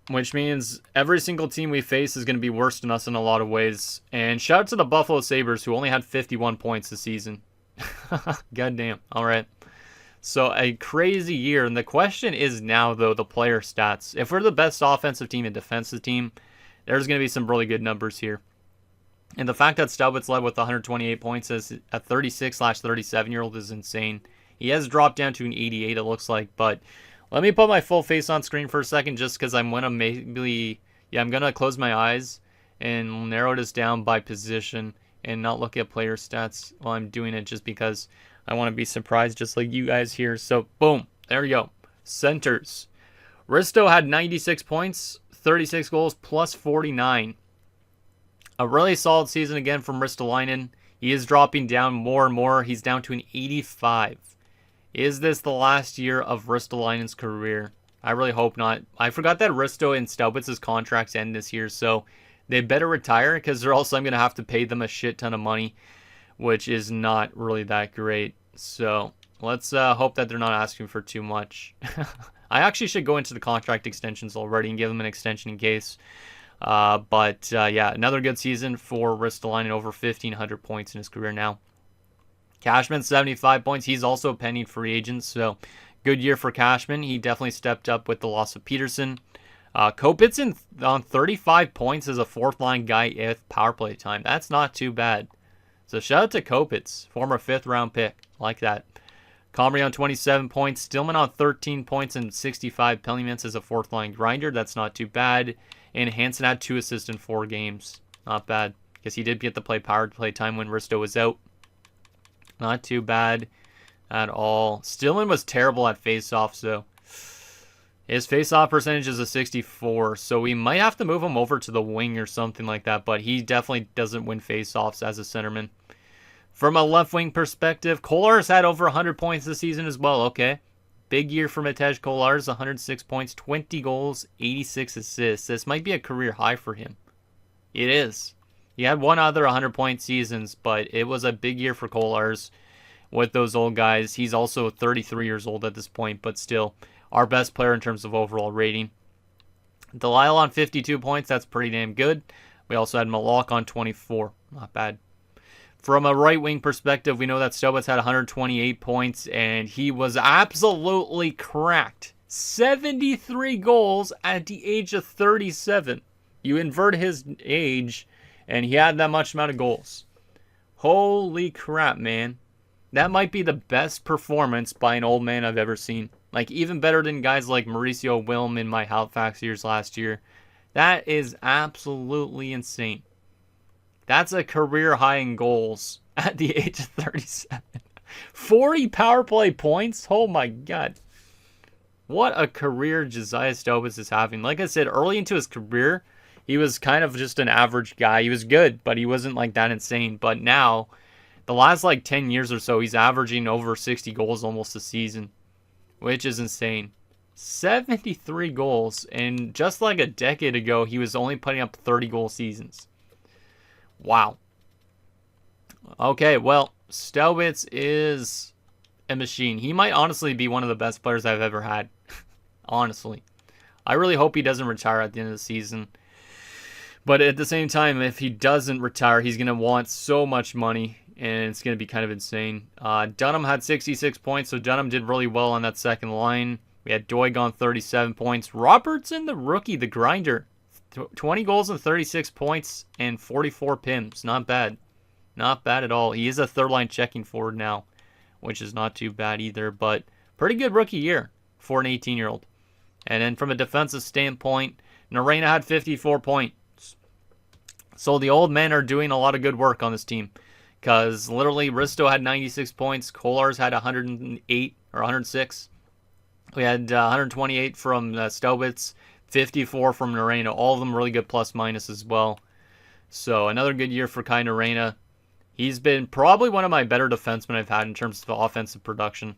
S1: Which means every single team we face is going to be worse than us in a lot of ways. And shout out to the Buffalo Sabres, who only had 51 points this season. Goddamn. All right. So a crazy year. And the question is now, though, the player stats. If we're the best offensive team and defensive team, there's going to be some really good numbers here. And the fact that Stalwitz led with 128 points as a 36/37-year-old is insane. He has dropped down to an 88, it looks like, but let me put my full face on screen for a second just because I'm going to close my eyes and narrow this down by position and not look at player stats while I'm doing it just because I want to be surprised just like you guys here. So, boom. There we go. Centers. Risto had 96 points, 36 goals, plus 49. A really solid season again from Ristolainen. He is dropping down more and more. He's down to an 85. Is this the last year of Ristolainen's career? I really hope not. I forgot that Risto and Staubitz's contracts end this year, so they better retire because or else I'm going to have to pay them a shit ton of money, which is not really that great. So let's hope that they're not asking for too much. I actually should go into the contract extensions already and give them an extension in case. Yeah, another good season for Ristolainen, over 1,500 points in his career now. Cashman, 75 points. He's also a pending free agent, so good year for Cashman. He definitely stepped up with the loss of Peterson. Kopitz on 35 points as a fourth-line guy with power play time. That's not too bad. So shout out to Kopitz, former fifth-round pick. Like that. Comrie on 27 points. Stillman on 13 points and 65 penalty minutes as a fourth-line grinder. That's not too bad. And Hansen had 2 assists in 4 games. Not bad. Because he did get to play power play time when Risto was out. Not too bad at all. Stillman was terrible at faceoffs, though. His faceoff percentage is a 64, so we might have to move him over to the wing or something like that, but he definitely doesn't win faceoffs as a centerman. From a left wing perspective, Kolar's had over 100 points this season as well. Okay. Big year for Matej Kolar's, 106 points, 20 goals, 86 assists. This might be a career high for him. It is. He had one other 100-point seasons, but it was a big year for Kolar's with those old guys. He's also 33 years old at this point, but still our best player in terms of overall rating. Delisle on 52 points. That's pretty damn good. We also had Malak on 24. Not bad. From a right wing perspective, we know that Stobitz had 128 points, and he was absolutely cracked. 73 goals at the age of 37. You invert his age, and he had that much amount of goals. Holy crap, man. That might be the best performance by an old man I've ever seen. Like, even better than guys like Mauricio Wilm in my Halifax years last year. That is absolutely insane. That's a career high in goals at the age of 37. 40 power play points? Oh my god. What a career Josiah Stobitz is having. Like I said, early into his career, he was kind of just an average guy. He was good, but he wasn't like that insane. But now, the last like 10 years or so, he's averaging over 60 goals almost a season, which is insane. 73 goals, and just like a decade ago, he was only putting up 30-goal seasons. Wow. Okay, well, Stobitz is a machine. He might honestly be one of the best players I've ever had. Honestly. I really hope he doesn't retire at the end of the season. But at the same time, if he doesn't retire, he's going to want so much money, and it's going to be kind of insane. Dunham had 66 points, so Dunham did really well on that second line. We had Doig on 37 points. Robertson, the rookie, the grinder. 20 goals and 36 points and 44 PIMs. Not bad. Not bad at all. He is a third-line checking forward now, which is not too bad either. But pretty good rookie year for an 18-year-old. And then from a defensive standpoint, Narena had 54 points. So the old men are doing a lot of good work on this team. Because literally Risto had 96 points. Kolar's had 108 or 106. We had 128 from Stobitz. 54 from Narena. All of them really good plus-minus as well. So another good year for Kai Narena. He's been probably one of my better defensemen I've had in terms of offensive production.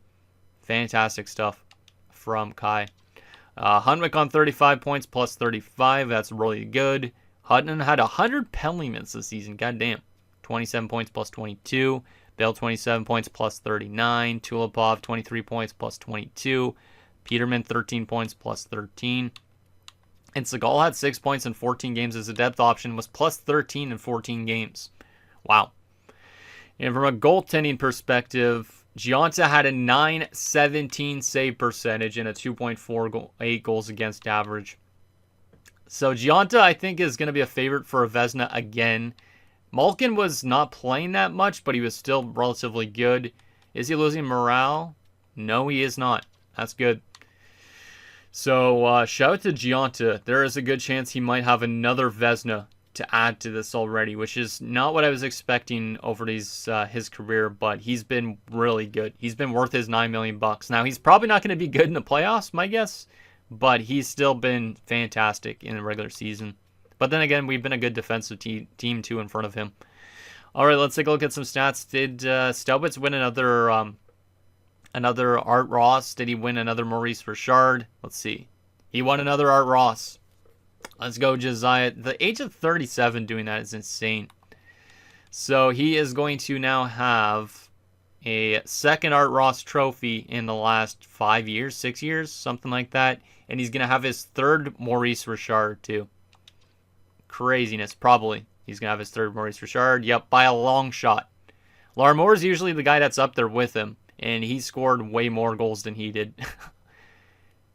S1: Fantastic stuff from Kai. Hunwick on 35 points plus 35. That's really good. Hutton had 100 penalty minutes this season. Goddamn. 27 points plus 22. Bale 27 points plus 39. Tulipov 23 points plus 22. Peterman 13 points plus 13. And Segal had 6 points in 14 games as a depth option, was plus 13 in 14 games. Wow. And from a goaltending perspective, Gionta had a .917 save percentage and a 2.48 goals against average. So Gionta, I think, is going to be a favorite for a Vezina again. Malkin was not playing that much, but he was still relatively good. Is he losing morale? No, he is not. That's good. So, shout out to Gionta. There is a good chance he might have another Vezina to add to this already, which is not what I was expecting over his career, but he's been really good. He's been worth his $9 million. Now, he's probably not going to be good in the playoffs, my guess, but he's still been fantastic in the regular season. But then again, we've been a good defensive team, too, in front of him. All right, let's take a look at some stats. Did Stobitz win another Art Ross? Did he win another Maurice Richard? Let's see. He won another Art Ross. Let's go, Josiah. The age of 37 doing that is insane. So he is going to now have a second Art Ross trophy in the last 5 years, 6 years, something like that. And he's going to have his third Maurice Richard, too. Craziness. Probably. He's going to have his third Maurice Richard. Yep, by a long shot. Larmour's usually the guy that's up there with him, and he scored way more goals than he did.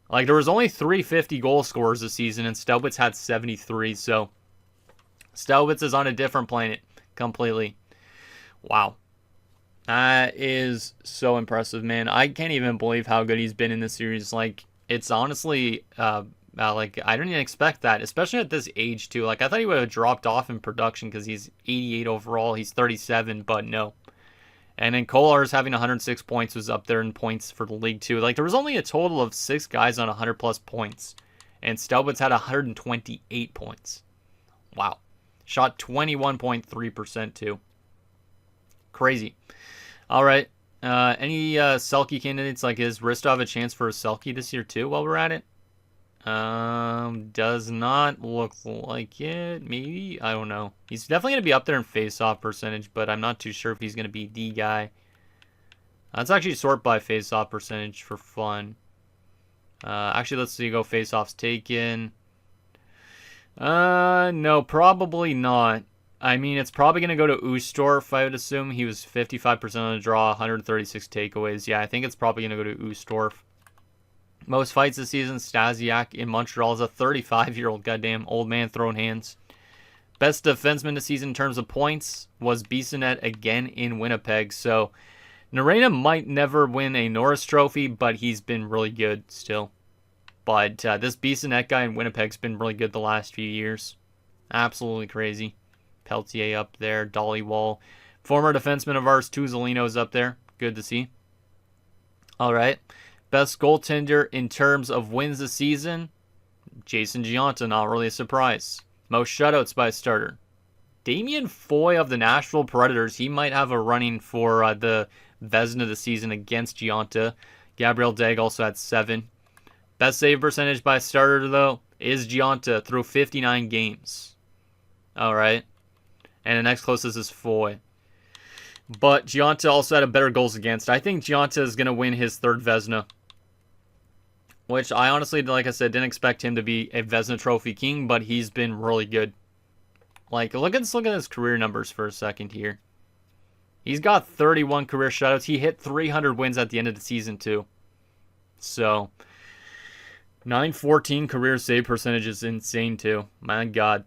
S1: Like, there was only 350 goal scorers this season, and Stelwitz had 73, so Stelwitz is on a different planet completely. Wow. That is so impressive, man. I can't even believe how good he's been in this series. Like, it's honestly, like, I didn't even expect that, especially at this age, too. Like, I thought he would have dropped off in production because he's 88 overall. He's 37, but no. And then Kolar's having 106 points, was up there in points for the league, too. Like, there was only a total of 6 guys on 100-plus points. And Stelwitz had 128 points. Wow. Shot 21.3%, too. Crazy. All right. Any Selke candidates? Like, is Ristov a chance for a Selke this year, too, while we're at it? Does not look like it. Maybe? I don't know. He's definitely going to be up there in face-off percentage, but I'm not too sure if he's going to be the guy. Let's actually sort by face-off percentage for fun. Actually, let's see. Go face-offs taken. No, probably not. I mean, it's probably going to go to Ustorf, I would assume. He was 55% on the draw, 136 takeaways. Yeah, I think it's probably going to go to Ustorf. Most fights this season, Stasiak in Montreal is a 35-year-old goddamn old man throwing hands. Best defenseman this season in terms of points was Bissonnette again in Winnipeg. So, Narena might never win a Norris Trophy, but he's been really good still. But this Bissonnette guy in Winnipeg's been really good the last few years. Absolutely crazy. Peltier up there, Dollywall. Former defenseman of ours, Tuzolino's up there. Good to see. All right. Best goaltender in terms of wins this season, Jason Giunta, not really a surprise. Most shutouts by a starter. Damian Foy of the Nashville Predators, he might have a running for the Vezina this season against Giunta. Gabriel Daigle also had 7. Best save percentage by a starter, though, is Giunta through 59 games. All right. And the next closest is Foy. But Giunta also had a better goals against. I think Giunta is going to win his third Vezina. Which I honestly, like I said, didn't expect him to be a Vezina Trophy king, but he's been really good. Like, let's look at his career numbers for a second here. He's got 31 career shutouts. He hit 300 wins at the end of the season, too. So, 914 career save percentage is insane, too. My God.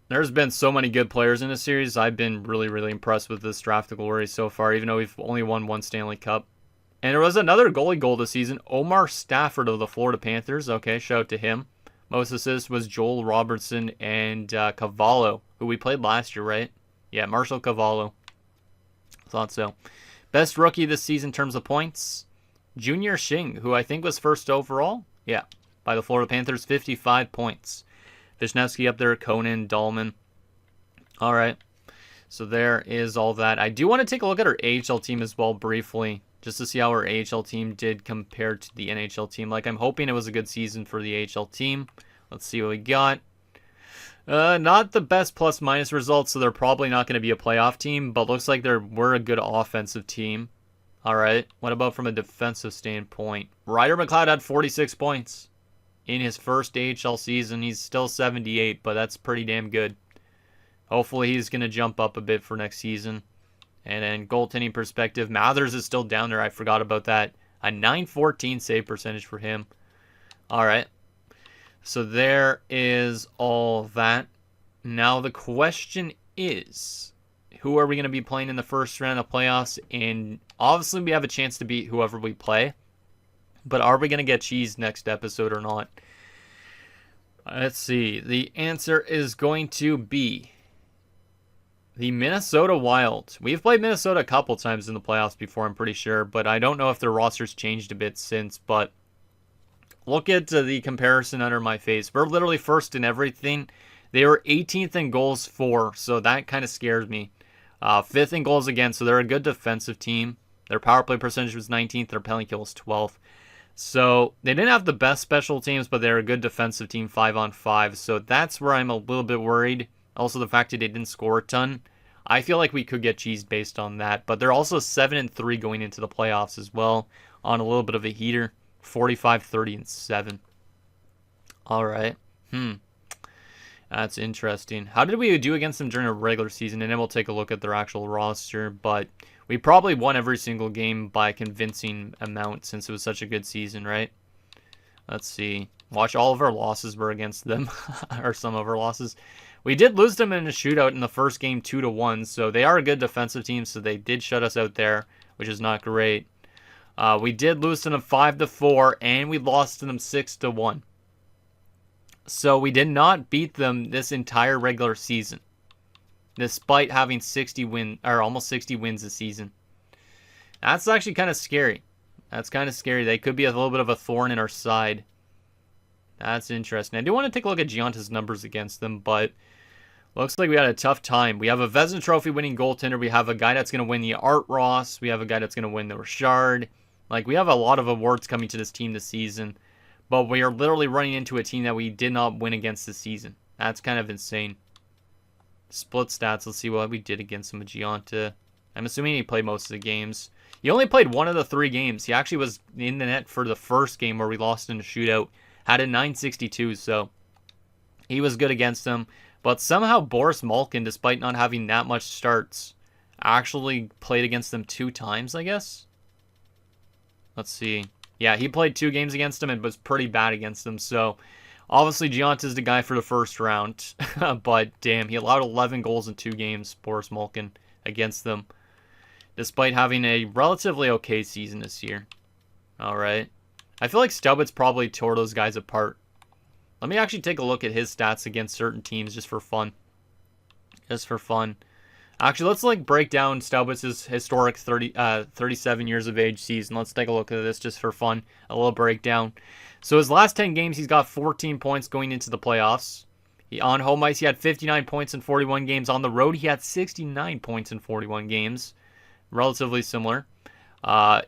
S1: There's been so many good players in this series. I've been really, really impressed with this draft glory so far, even though we've only won 1 Stanley Cup. And there was another goalie goal this season. Omar Stafford of the Florida Panthers. Okay, shout out to him. Most assists was Joel Robertson and Cavallo, who we played last year, right? Yeah, Marshall Cavallo. Thought so. Best rookie this season in terms of points, Junior Shing, who I think was first overall. Yeah, by the Florida Panthers, 55 points. Vishnevsky up there, Conan, Dahlman. All right. So there is all that. I do want to take a look at our AHL team as well briefly, just to see how our AHL team did compared to the NHL team. Like, I'm hoping it was a good season for the AHL team. Let's see what we got. Not the best plus-minus results, so they're probably not going to be a playoff team, but looks like we're a good offensive team. All right. What about from a defensive standpoint? Ryder McLeod had 46 points in his first AHL season. He's still 78, but that's pretty damn good. Hopefully he's going to jump up a bit for next season. And then goaltending perspective, Mathers is still down there. I forgot about that. A 914 save percentage for him. All right. So there is all that. Now the question is, who are we going to be playing in the first round of playoffs? And obviously we have a chance to beat whoever we play. But are we going to get cheese next episode or not? Let's see. The answer is going to be the Minnesota Wild. We've played Minnesota a couple times in the playoffs before, I'm pretty sure. But I don't know if their roster's changed a bit since. But look at the comparison under my face. We're literally first in everything. They were 18th in goals for, so that kind of scares me. 5th in goals against, so they're a good defensive team. Their power play percentage was 19th. Their penalty kill was 12th. So they didn't have the best special teams, but they're a good defensive team 5-on-5. So that's where I'm a little bit worried. Also, the fact that they didn't score a ton. I feel like we could get cheesed based on that. But they're also 7-3 going into the playoffs as well, on a little bit of a heater. 45, 30, and 7. All right. That's interesting. How did we do against them during a regular season? And then we'll take a look at their actual roster. But we probably won every single game by a convincing amount since it was such a good season, right? Let's see. Watch, all of our losses were against them, or some of our losses. We did lose them in a shootout in the first game 2-1, so they are a good defensive team, so they did shut us out there, which is not great. We did lose to them 5-4, and we lost to them 6-1. So we did not beat them this entire regular season, despite having 60 win or almost 60 wins this season. That's actually kind of scary. That's kind of scary. They could be a little bit of a thorn in our side. That's interesting. I do want to take a look at Gianta's numbers against them, but looks like we had a tough time. We have a Vezina Trophy winning goaltender. We have a guy that's going to win the Art Ross. We have a guy that's going to win the Richard. Like, we have a lot of awards coming to this team this season, but we are literally running into a team that we did not win against this season. That's kind of insane. Split stats. Let's see what we did against him with Gianta. I'm assuming he played most of the games. He only played one of the 3 games. He actually was in the net for the first game where we lost in a shootout. Had a .962, so he was good against them. But somehow Boris Malkin, despite not having that much starts, actually played against them 2 times, I guess? Let's see. Yeah, he played 2 games against them and was pretty bad against them. So, obviously, Gianta's the guy for the first round. But, damn, he allowed 11 goals in 2 games, Boris Malkin, against them, despite having a relatively okay season this year. All right. I feel like Stubbits probably tore those guys apart. Let me actually take a look at his stats against certain teams just for fun. Just for fun. Actually, let's break down Stubbits' historic 37 years of age season. Let's take a look at this just for fun. A little breakdown. So his last 10 games, he's got 14 points going into the playoffs. On home ice, he had 59 points in 41 games. On the road, he had 69 points in 41 games. Relatively similar.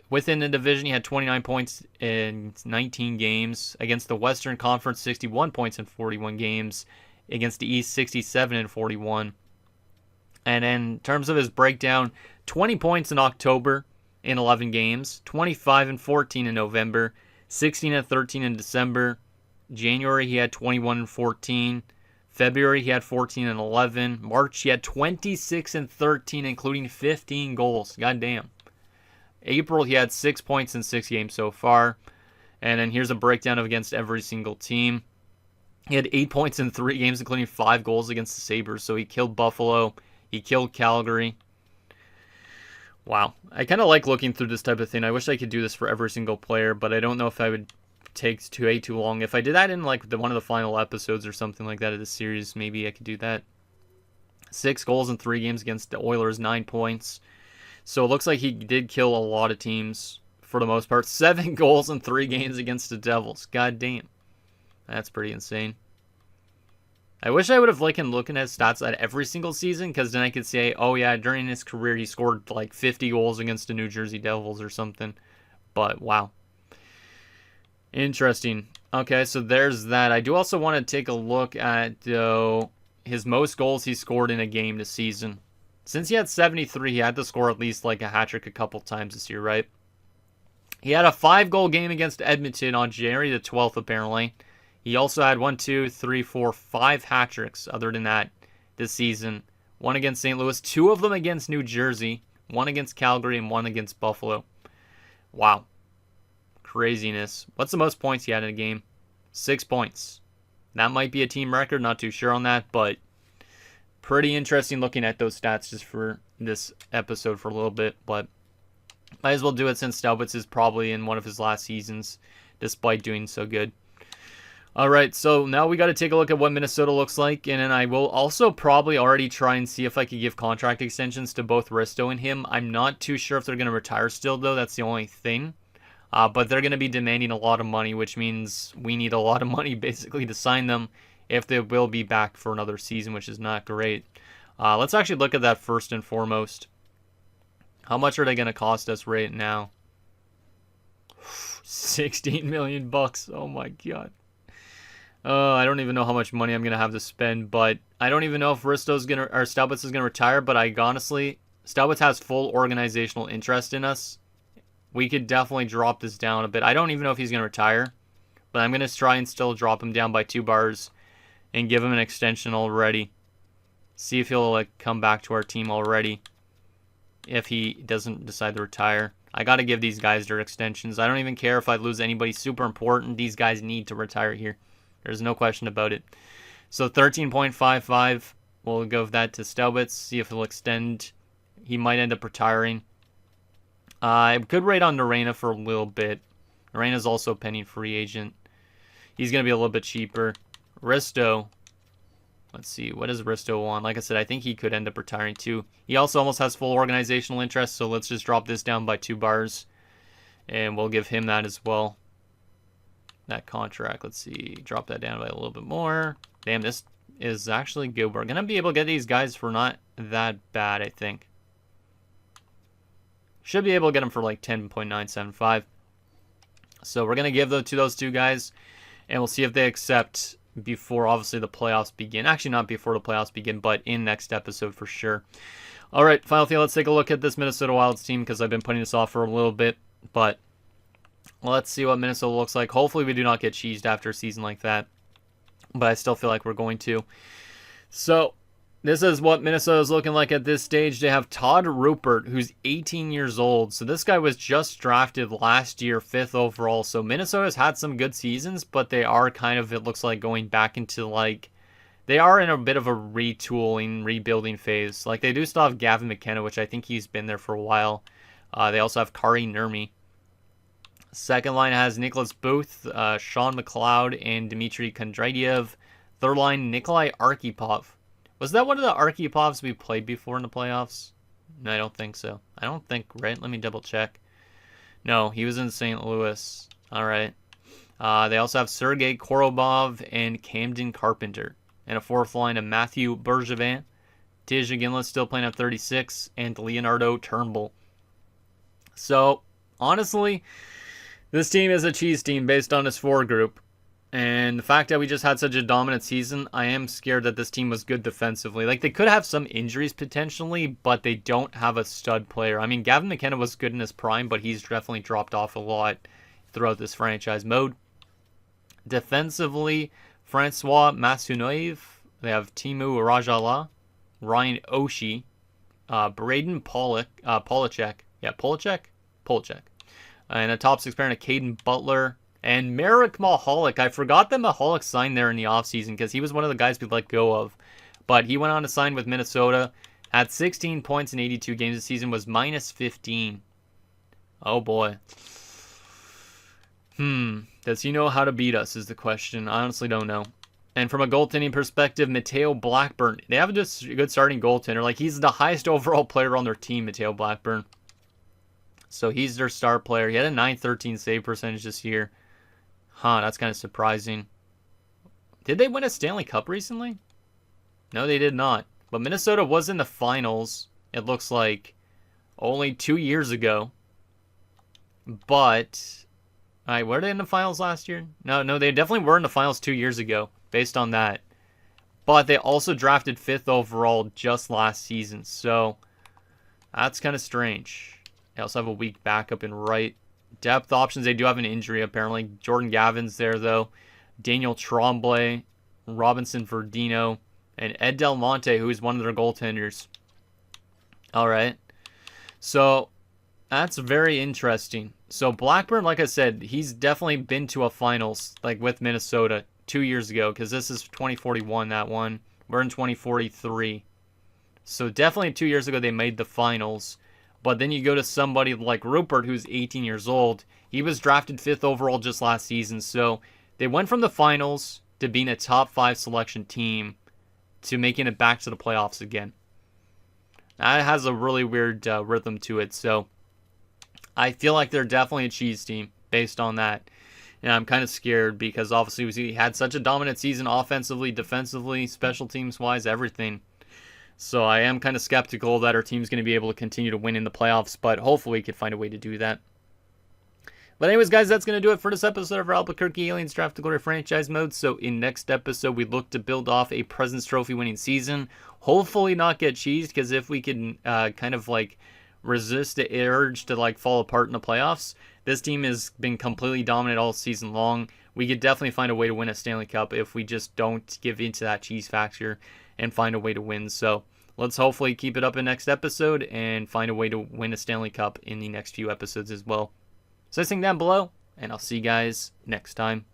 S1: Within the division, he had 29 points in 19 games. Against the Western Conference, 61 points in 41 games. Against the East, 67 in 41. And in terms of his breakdown, 20 points in October in 11 games. 25 and 14 in November. 16 and 13 in December. January, he had 21 and 14. February, he had 14 and 11. March, he had 26 and 13, including 15 goals. Goddamn. April, he had 6 points in 6 games so far. And then here's a breakdown of against every single team. He had 8 points in 3 games, including 5 goals against the Sabres. So he killed Buffalo. He killed Calgary. Wow. I kind of like looking through this type of thing. I wish I could do this for every single player, but I don't know if I would take too long. If I did that in one of the final episodes or something like that of the series, maybe I could do that. 6 goals in 3 games against the Oilers, 9 points. So it looks like he did kill a lot of teams for the most part. 7 goals in 3 games against the Devils. God damn. That's pretty insane. I wish I would have looking at stats at every single season, because then I could say, oh yeah, during his career he scored 50 goals against the New Jersey Devils or something. But wow. Interesting. Okay, so there's that. I do also want to take a look at his most goals he scored in a game this season. Since he had 73, he had to score at least a hat trick a couple times this year, right? He had a 5-goal game against Edmonton on January the 12th, apparently. He also had 5 hat tricks other than that this season. 1 against St. Louis, 2 of them against New Jersey, 1 against Calgary, and 1 against Buffalo. Wow. Craziness. What's the most points he had in a game? 6 points. That might be a team record, not too sure on that, but pretty interesting looking at those stats just for this episode for a little bit, but might as well do it since Stubbits is probably in one of his last seasons, despite doing so good. Alright, so now we got to take a look at what Minnesota looks like, and then I will also probably already try and see if I could give contract extensions to both Risto and him. I'm not too sure if they're going to retire still, though. That's the only thing. But they're going to be demanding a lot of money, which means we need a lot of money, basically, to sign them if they will be back for another season, which is not great. Let's actually look at that first and foremost. How much are they going to cost us right now? 16 million bucks. Oh, my God. I don't even know how much money I'm going to have to spend, but I don't even know if Stubbits is going to retire, but honestly, Stubbits has full organizational interest in us. We could definitely drop this down a bit. I don't even know if he's going to retire, but I'm going to try and still drop him down by 2 bars and give him an extension already. See if he'll like come back to our team already. If he doesn't decide to retire. I got to give these guys their extensions. I don't even care if I lose anybody super important. These guys need to retire here. There's no question about it. So 13.55. We'll go with that to Staubitz. See if he'll extend. He might end up retiring. Good rate on Norena for a little bit. Norena's also a pending free agent. He's going to be a little bit cheaper. Risto. Let's see. What does Risto want? Like I said, I think he could end up retiring too. He also almost has full organizational interest. So let's just drop this down by 2 bars. And we'll give him that as well. That contract. Let's see. Drop that down by a little bit more. Damn, this is actually good. We're going to be able to get these guys for not that bad, I think. Should be able to get them for like 10.975. So we're going to give those to those 2 guys. And we'll see if they accept before, obviously, the playoffs begin. Actually, not before the playoffs begin, but in next episode for sure. All right, final thing. Let's take a look at this Minnesota Wilds team because I've been putting this off for a little bit. But let's see what Minnesota looks like. Hopefully, we do not get cheesed after a season like that. But I still feel like we're going to. So this is what Minnesota's looking like at this stage. They have Todd Rupert, who's 18 years old. So this guy was just drafted last year, 5th overall. So Minnesota's had some good seasons, but they are kind of, it looks like, going back into like, they are in a bit of a retooling, rebuilding phase. Like they do still have Gavin McKenna, which I think he's been there for a while. They also have Kari Nurmi. Second line has Nicholas Booth, Sean McLeod, and Dmitry Kondratev. Third line, Nikolai Arkhipov. Was that one of the Archipovs we played before in the playoffs? No, I don't think so. I don't think, right? Let me double check. No, he was in St. Louis. All right. They also have Sergei Korobov and Camden Carpenter. And a fourth line of Matthew Bergevin. Tij Ginla still playing at 36. And Leonardo Turnbull. So, honestly, this team is a cheese team based on this 4 group. And the fact that we just had such a dominant season, I am scared that this team was good defensively. Like, they could have some injuries potentially, but they don't have a stud player. I mean, Gavin McKenna was good in his prime, but he's definitely dropped off a lot throughout this franchise mode. Defensively, Francois Massunoev. They have Timu Rajala, Ryan Oshie, Braden Polacek. Yeah, Polacek. And a top 6 pair of Caden Butler. And Marek Mahalik, I forgot that Mahalik signed there in the offseason because he was one of the guys we let go of. But he went on to sign with Minnesota. Had 16 points in 82 games this season, was minus 15. Oh boy. Does he know how to beat us is the question. I honestly don't know. And from a goaltending perspective, Mateo Blackburn. They have just a good starting goaltender. Like, he's the highest overall player on their team, Mateo Blackburn. So he's their star player. He had a .913 save percentage this year. That's kind of surprising. Did they win a Stanley Cup recently? No, they did not. But Minnesota was in the finals, it looks like, only 2 years ago. But, were they in the finals last year? No, they definitely were in the finals 2 years ago, based on that. But they also drafted 5th overall just last season, so that's kind of strange. They also have a weak backup in right. Depth options, they do have an injury apparently. Jordan Gavin's there though. Daniel Tremblay, Robinson Verdino, and Ed Del Monte, who is one of their goaltenders. Alright. So, that's very interesting. So, Blackburn, like I said, he's definitely been to a finals, like with Minnesota 2 years ago, because this is 2041, that one. We're in 2043. So, definitely 2 years ago they made the finals. But then you go to somebody like Rupert, who's 18 years old. He was drafted 5th overall just last season. So they went from the finals to being a top 5 selection team to making it back to the playoffs again. That has a really weird rhythm to it. So I feel like they're definitely a cheese team based on that. And I'm kind of scared because obviously we had such a dominant season offensively, defensively, special teams-wise, everything. So I am kind of skeptical that our team's going to be able to continue to win in the playoffs, but hopefully we can find a way to do that. But anyways, guys, that's going to do it for this episode of our Albuquerque Aliens Draft to Glory franchise mode. So in next episode, we look to build off a President's Trophy winning season. Hopefully not get cheesed, because if we can kind of like resist the urge to like fall apart in the playoffs, This team has been completely dominant all season long. We could definitely find a way to win a Stanley Cup if we just don't give in to that cheese factor and find a way to win. So let's hopefully keep it up in next episode and find a way to win a Stanley Cup in the next few episodes as well. So I think down below, and I'll see you guys next time.